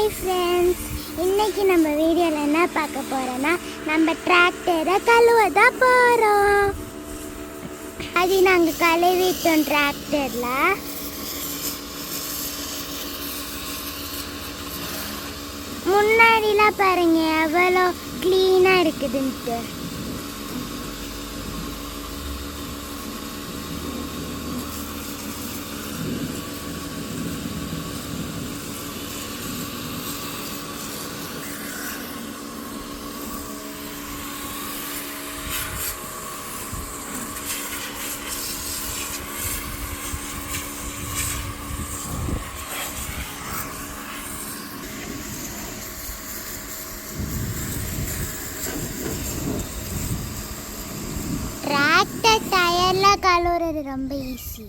Hi friends, இன்றைக்கி நம்ம வீடியோவில் என்ன பார்க்க போகிறோன்னா நம்ம டிராக்டரை கழுவ தான் போகிறோம். அது நாங்கள் கழுவிட்டோம் டிராக்டரில். முன்னாடிலாம் பாருங்க எவ்வளோ க்ளீனாக இருக்குதுன்ட்டு. டிராக்டர் டயரில் கழுவுறது ரொம்ப ஈஸி.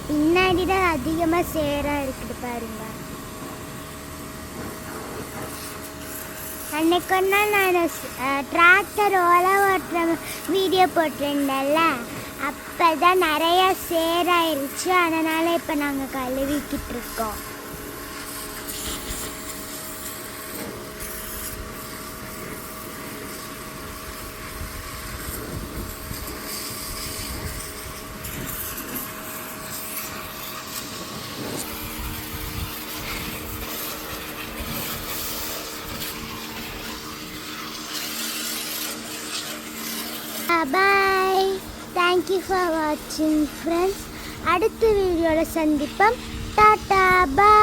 பின்னாடி தான் அதிகமாக சேராக இருக்குது பாருங்க. அன்னைக்கு ஒரு நாள் நான் டிராக்டர் ஓலை ஓட்டுற வீடியோ போட்டிருந்தேன்ல, அப்போ தான் நிறையா சேராயிருச்சு. அதனால் இப்போ நாங்கள் கழுவிக்கிட்டு இருக்கோம். Bye. Thank you for watching friends. அடுத்த வீடியோவில் சந்திப்போம். டாடா, பை.